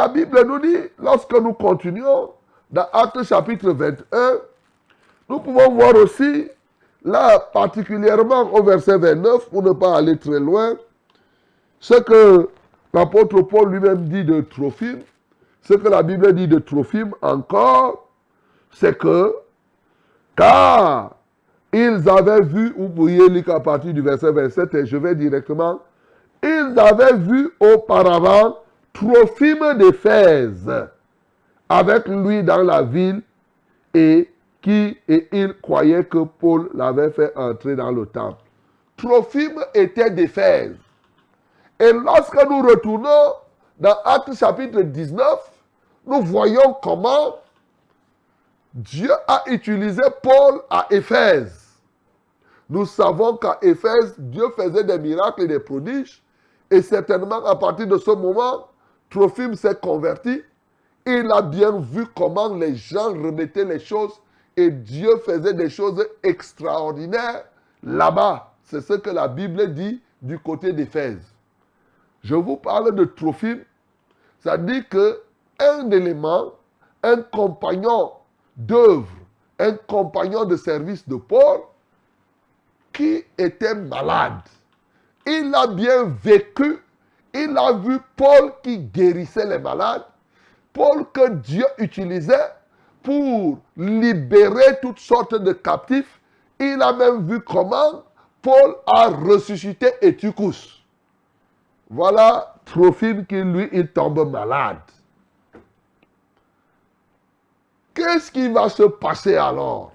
la Bible nous dit, lorsque nous continuons, dans Actes chapitre 21, nous pouvons voir aussi, là particulièrement au verset 29, pour ne pas aller très loin, ce que l'apôtre Paul lui-même dit de Trophime, ce que la Bible dit de Trophime encore, c'est que, car ils avaient vu, vous pourriez lire qu'à partir du verset 27, et je vais directement, ils avaient vu auparavant Trophime d'Éphèse avec lui dans la ville et ils croyaient que Paul l'avait fait entrer dans le temple. Trophime était d'Éphèse. Et lorsque nous retournons dans Actes chapitre 19, nous voyons comment Dieu a utilisé Paul à Éphèse. Nous savons qu'à Éphèse, Dieu faisait des miracles et des prodiges. Et certainement, à partir de ce moment, Trophime s'est converti. Il a bien vu comment les gens remettaient les choses et Dieu faisait des choses extraordinaires là-bas. C'est ce que la Bible dit du côté d'Éphèse. Je vous parle de Trophime. Ça dit qu'un élément, un compagnon d'œuvre, un compagnon de service de Paul, qui était malade. Il a bien vécu, il a vu Paul qui guérissait les malades, Paul que Dieu utilisait pour libérer toutes sortes de captifs. Il a même vu comment Paul a ressuscité Eutychus. Voilà Trophime qui, lui, il tombe malade. Qu'est-ce qui va se passer alors?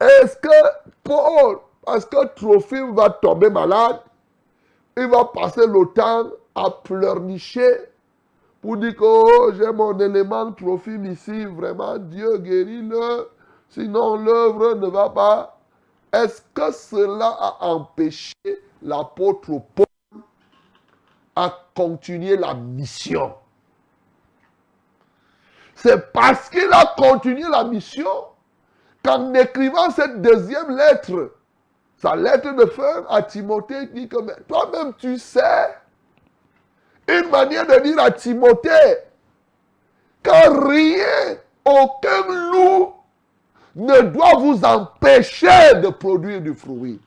Est-ce que Paul, parce que Trophime va tomber malade, il va passer le temps à pleurnicher pour dire que oh, j'ai mon élément Trophime ici, vraiment Dieu guérit-le, sinon l'œuvre ne va pas. Est-ce que cela a empêché l'apôtre Paul à continuer la mission? C'est parce qu'il a continué la mission qu'en écrivant cette deuxième lettre, sa lettre de fin à Timothée, il dit que toi-même tu sais, une manière de dire à Timothée que rien, aucun loup ne doit vous empêcher de produire du fruit.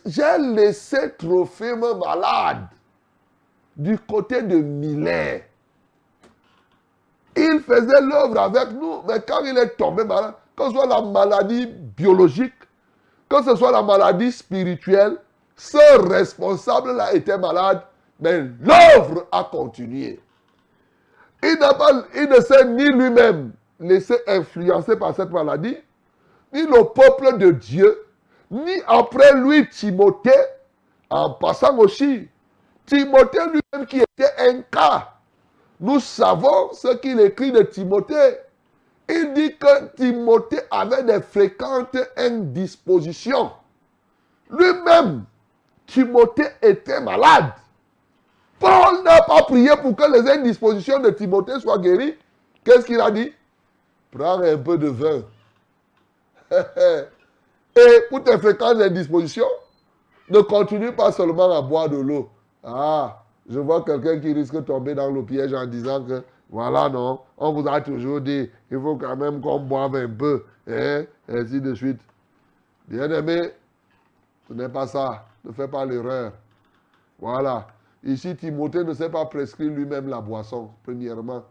J'ai laissé Trophime malade du côté de Milet. Il faisait l'œuvre avec nous, mais quand il est tombé malade, que ce soit la maladie biologique, que ce soit la maladie spirituelle, ce responsable-là était malade, mais l'œuvre a continué. Il ne s'est ni lui-même laissé influencer par cette maladie, ni le peuple de Dieu, ni après lui Timothée, en passant aussi, Timothée lui-même qui était un cas. Nous savons ce qu'il écrit de Timothée. Il dit que Timothée avait des fréquentes indispositions. Lui-même, Timothée était malade. Paul n'a pas prié pour que les indispositions de Timothée soient guéries. Qu'est-ce qu'il a dit? Prends un peu de vin. Et pour tes fréquentes indispositions, ne continue pas seulement à boire de l'eau. Ah, je vois quelqu'un qui risque de tomber dans le piège en disant que, voilà, non, on vous a toujours dit, il faut quand même qu'on boive un peu, et ainsi de suite. Bien-aimé, ce n'est pas ça. Ne fais pas l'erreur. Voilà. Ici, Timothée ne s'est pas prescrit lui-même la boisson, premièrement.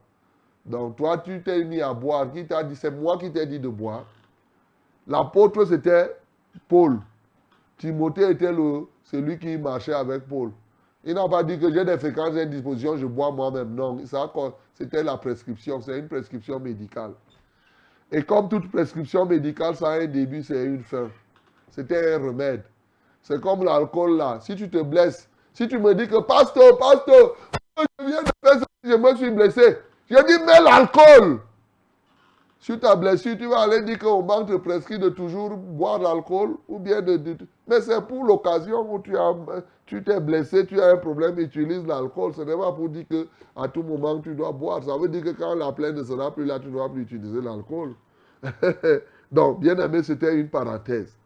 Donc, toi, tu t'es mis à boire. Qui t'a dit? C'est moi qui t'ai dit de boire. L'apôtre, c'était Paul. Timothée était celui qui marchait avec Paul. Il n'a pas dit que j'ai des fréquences d'indisposition, je bois moi-même. Non, c'était la prescription. C'est une prescription médicale. Et comme toute prescription médicale, ça a un début, c'est une fin. C'était un remède. C'est comme l'alcool là. Si tu te blesses, si tu me dis que pasteur, je viens de faire ça, je me suis blessé. Je dis, mais l'alcool. Sur ta blessure, tu vas aller dire qu'on manque te prescrit de toujours boire l'alcool ou bien mais c'est pour l'occasion où tu t'es blessé, tu as un problème, utilise l'alcool. Ce n'est pas pour dire qu'à tout moment tu dois boire. Ça veut dire que quand la plaine ne sera plus là, tu ne dois plus utiliser l'alcool. Donc, bien aimé, c'était une parenthèse.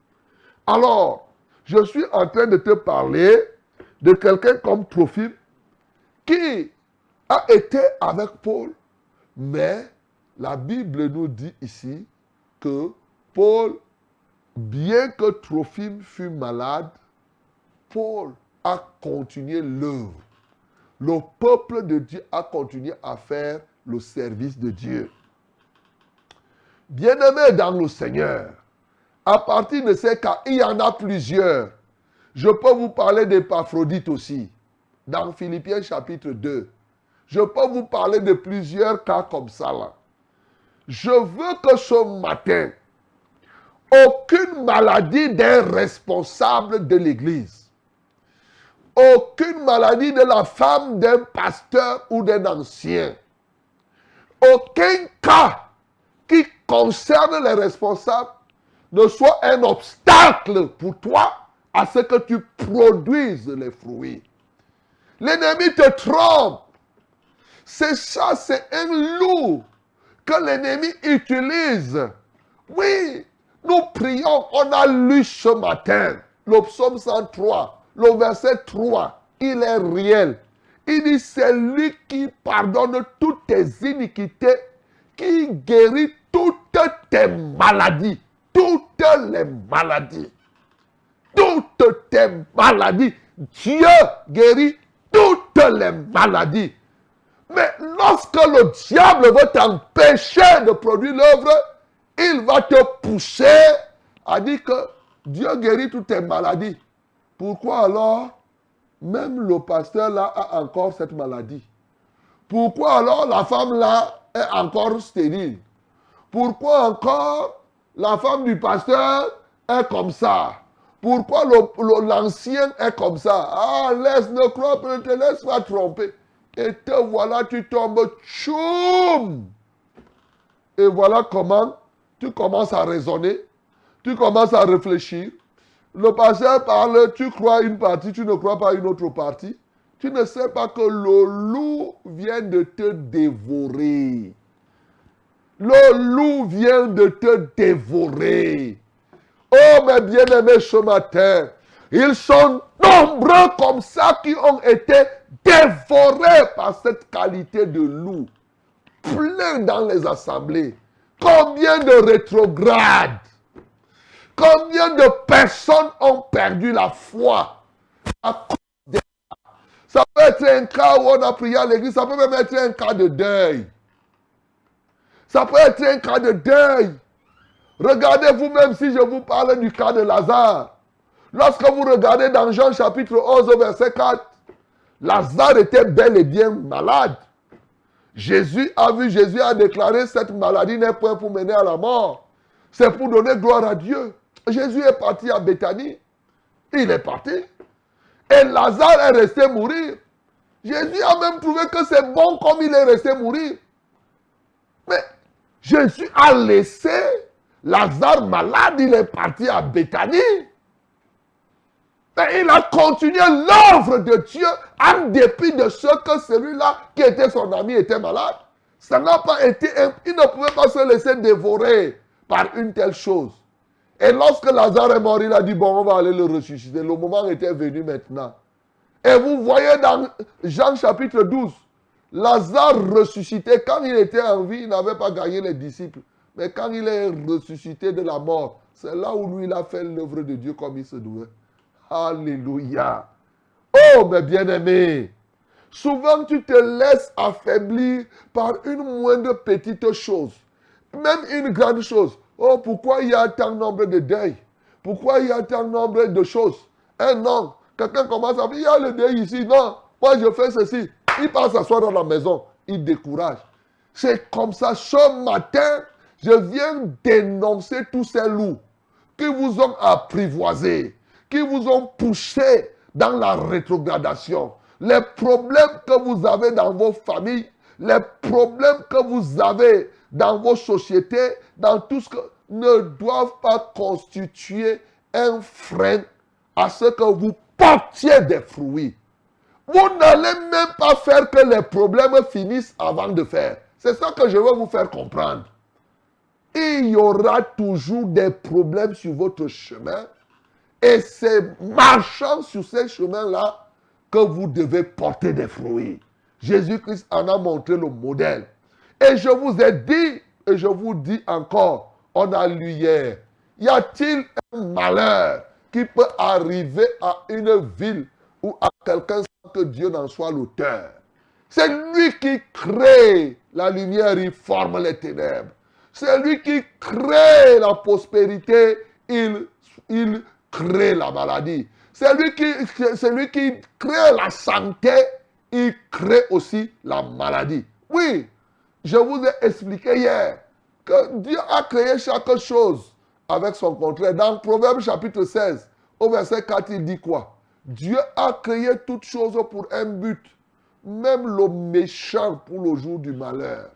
Alors, je suis en train de te parler de quelqu'un comme Trophime qui a été avec Paul, mais la Bible nous dit ici que Paul, bien que Trophime fût malade, Paul a continué l'œuvre. Le peuple de Dieu a continué à faire le service de Dieu. Bien-aimés dans le Seigneur, à partir de ces cas, il y en a plusieurs. Je peux vous parler d'Épaphrodite aussi, dans Philippiens chapitre 2. Je peux vous parler de plusieurs cas comme ça là. Je veux que ce matin, aucune maladie d'un responsable de l'Église, aucune maladie de la femme d'un pasteur ou d'un ancien, aucun cas qui concerne les responsables ne soit un obstacle pour toi à ce que tu produises les fruits. L'ennemi te trompe. C'est ça, c'est un loup que l'ennemi utilise. Oui, nous prions, on a lu ce matin le psaume 103, le verset 3, il est réel. Il dit, c'est lui qui pardonne toutes tes iniquités, qui guérit toutes tes maladies. Toutes les maladies. Toutes tes maladies. Dieu guérit toutes les maladies. Mais lorsque le diable veut t'empêcher de produire l'œuvre, il va te pousser à dire que Dieu guérit toutes tes maladies. Pourquoi alors même le pasteur là a encore cette maladie? Pourquoi alors la femme là est encore stérile? Pourquoi encore la femme du pasteur est comme ça? Pourquoi l'ancien est comme ça? Ah, ne crois pas, ne te laisse pas tromper. Et te voilà, tu tombes, tchoum! Et voilà comment tu commences à raisonner, tu commences à réfléchir. Le pasteur parle, tu crois une partie, tu ne crois pas une autre partie. Tu ne sais pas que le loup vient de te dévorer. Le loup vient de te dévorer. Oh, mes bien-aimés, ce matin, ils sont nombreux comme ça qui ont été dévorés par cette qualité de loup. Plein dans les assemblées. Combien de rétrogrades? Combien de personnes ont perdu la foi à cause de ça? Ça peut être un cas où on a prié à l'église, ça peut même être un cas de deuil. Ça peut être un cas de deuil. Regardez vous-même si je vous parle du cas de Lazare. Lorsque vous regardez dans Jean chapitre 11 verset 4, Lazare était bel et bien malade. Jésus a déclaré cette maladie n'est point pour mener à la mort. C'est pour donner gloire à Dieu. Jésus est parti à Béthanie. Il est parti. Et Lazare est resté mourir. Jésus a même trouvé que c'est bon comme il est resté mourir. Mais Jésus a laissé Lazare malade, il est parti à Béthanie. Mais il a continué l'œuvre de Dieu en dépit de ce que celui-là qui était son ami était malade. Ça n'a pas été, il ne pouvait pas se laisser dévorer par une telle chose. Et lorsque Lazare est mort, il a dit, bon, on va aller le ressusciter. Le moment était venu maintenant. Et vous voyez dans Jean chapitre 12, Lazare ressuscité, quand il était en vie, il n'avait pas gagné les disciples. Mais quand il est ressuscité de la mort, c'est là où lui, il a fait l'œuvre de Dieu comme il se devait. Alléluia. Oh, mes bien-aimés, souvent tu te laisses affaiblir par une moindre petite chose. Même une grande chose. Oh, pourquoi il y a tant nombre de deuils? Pourquoi il y a tant nombre de choses? Non, quelqu'un commence à dire, il y a le deuil ici. Non, moi je fais ceci. Il passe s'asseoir dans la maison. Il décourage. C'est comme ça. Ce matin, je viens dénoncer tous ces loups qui vous ont apprivoisé, qui vous ont poussé dans la rétrogradation. Les problèmes que vous avez dans vos familles, les problèmes que vous avez dans vos sociétés, dans tout ce que ne doivent pas constituer un frein à ce que vous portiez des fruits. Vous n'allez même pas faire que les problèmes finissent avant de faire. C'est ça que je veux vous faire comprendre. Il y aura toujours des problèmes sur votre chemin. Et c'est marchant sur ces chemins-là que vous devez porter des fruits. Jésus-Christ en a montré le modèle. Et je vous ai dit, et je vous dis encore, on a lu hier, y a-t-il un malheur qui peut arriver à une ville ou à quelqu'un sans que Dieu n'en soit l'auteur? C'est lui qui crée la lumière, il forme les ténèbres. C'est lui qui crée la prospérité, il crée la maladie. C'est lui qui crée la santé, il crée aussi la maladie. Oui, je vous ai expliqué hier que Dieu a créé chaque chose avec son contraire. Dans Proverbe chapitre 16, au verset 4, il dit quoi? Dieu a créé toutes choses pour un but, même le méchant pour le jour du malheur.